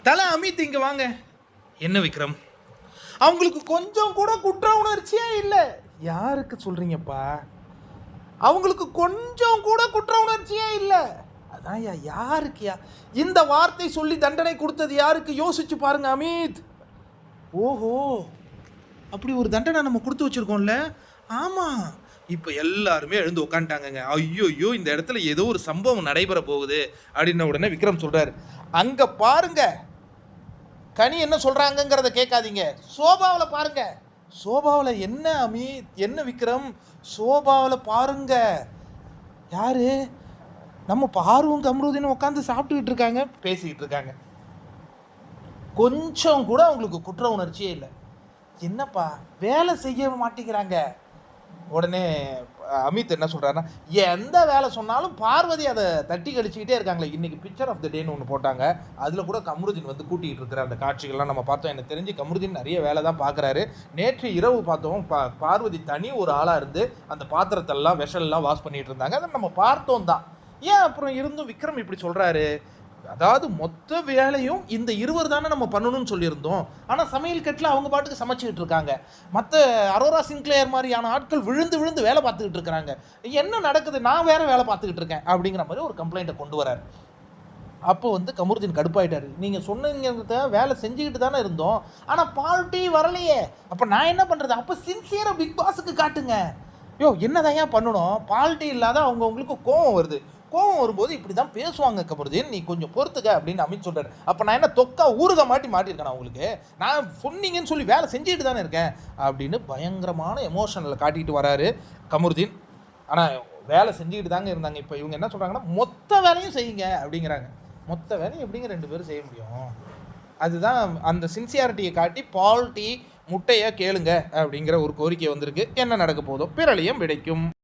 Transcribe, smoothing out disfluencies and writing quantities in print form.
தல அமித் இங்க வாங்க. என்ன விக்ரம், அவங்களுக்கு கொஞ்சம் கூட குற்ற உணர்ச்சியே இல்லை. யாருக்கு சொல்றீங்கப்பா? அவங்களுக்கு கொஞ்சம் கூட குற்ற உணர்ச்சியே இல்லை. அதான் யாருக்குயா இந்த வார்த்தை சொல்லி தண்டனை கொடுத்தது? யாருக்கு? யோசிச்சு பாருங்க அமித். ஓஹோ, அப்படி ஒரு தண்டனை நம்ம கொடுத்து வச்சிருக்கோம்ல. ஆமாம், இப்போ எல்லாருமே எழுந்து உட்காந்துட்டாங்கங்க. ஐயோ, இந்த இடத்துல ஏதோ ஒரு சம்பவம் நடைபெற போகுது அப்படின்ன உடனே விக்ரம் சொல்றாரு, அங்க பாருங்க. கனி என்ன சொல்றாங்கிறத கேட்காதீங்க, சோபாவில் பாருங்க. சோபாவில் என்ன அமித், என்ன விக்ரம்? சோபாவில் பாருங்க. யாரு? நம்ம பார்வும் கம்ருதீனும் உட்காந்து சாப்பிட்டுக்கிட்டு இருக்காங்க, பேசிக்கிட்டு இருக்காங்க. கொஞ்சம் கூட அவங்களுக்கு குற்ற உணர்ச்சியே இல்லை. என்னப்பா வேலை செய்ய மாட்டேங்கிறாங்க? உடனே அமித் என்ன சொல்கிறாருன்னா, எந்த வேலை சொன்னாலும் பார்வதி அதை தட்டி கழிச்சிக்கிட்டே இருக்காங்களே. இன்றைக்கி பிக்சர் ஆஃப் த டேன்னு ஒன்று போட்டாங்க, அதில் கூட கம்ருதீன் வந்து கூட்டிகிட்டு இருக்கிற அந்த காட்சிகள்லாம் நம்ம பார்த்தோம். எனக்கு தெரிஞ்சு கம்ருதீன் நிறைய வேலை தான் பார்க்குறாரு. நேற்று இரவு பார்த்தோம், பார்வதி தனி ஒரு ஆளாக இருந்து அந்த பாத்திரத்தெல்லாம் வெஷல்லாம் வாஷ் பண்ணிகிட்டு இருந்தாங்க. அதை நம்ம பார்த்தோம் தான். ஏன் அப்புறம் இருந்தும் விக்ரம் இப்படி சொல்கிறாரு? அதாவது மொத்த வேலையும் இந்த இருவர் தானே நம்ம பண்ணணும்னு சொல்லியிருந்தோம். ஆனால் சமையல் கட்டில் அவங்க பாட்டுக்கு சமைச்சிக்கிட்டு இருக்காங்க. மற்ற அரோரா சின்க்ளேயர் மாதிரியான ஆட்கள் விழுந்து விழுந்து வேலை பார்த்துக்கிட்டு இருக்கிறாங்க. என்ன நடக்குது? நான் வேற வேலை பார்த்துக்கிட்டு இருக்கேன் அப்படிங்கிற மாதிரி ஒரு கம்ப்ளைண்ட்டை கொண்டு வராரு. அப்போ வந்து கமருதீன் கடுப்பாயிட்டாரு. நீங்கள் சொன்னீங்க வேலை செஞ்சுக்கிட்டு தானே இருந்தோம், ஆனால் பார்ட்டி வரலையே. அப்போ நான் என்ன பண்ணுறது? அப்போ சின்சியராக பிக் பாஸுக்கு காட்டுங்க. என்னதான் ஏன் பண்ணணும்? பார்ட்டி இல்லாத அவங்களுக்கு கோவம் வருது. கோவம் வரும்போது இப்படி தான் பேசுவாங்க கமருதீன், நீ கொஞ்சம் பொறுத்துக்க அப்படின்னு அமித் சொல்கிறார். அப்போ நான் என்ன தொக்கா ஊறுக மாட்டியிருக்கேன் உங்களுக்கு? நான் சொன்னீங்கன்னு சொல்லி வேலை செஞ்சுக்கிட்டு தானே இருக்கேன் அப்படின்னு பயங்கரமான எமோஷனில் காட்டிகிட்டு வராரு கமருதீன். ஆனால் வேலை செஞ்சுக்கிட்டு தாங்க இருந்தாங்க. இப்போ இவங்க என்ன சொல்கிறாங்கன்னா, மொத்த வேலையும் செய்யுங்க அப்படிங்கிறாங்க. மொத்த வேலையும் எப்படிங்க 2 பேரும் செய்ய முடியும்? அதுதான் அந்த சின்சியாரிட்டியை காட்டி பால் டீ முட்டையை கேளுங்க அப்படிங்கிற ஒரு கோரிக்கை வந்திருக்கு. என்ன நடக்க போதோ, பிரளயம் விடைக்கும்.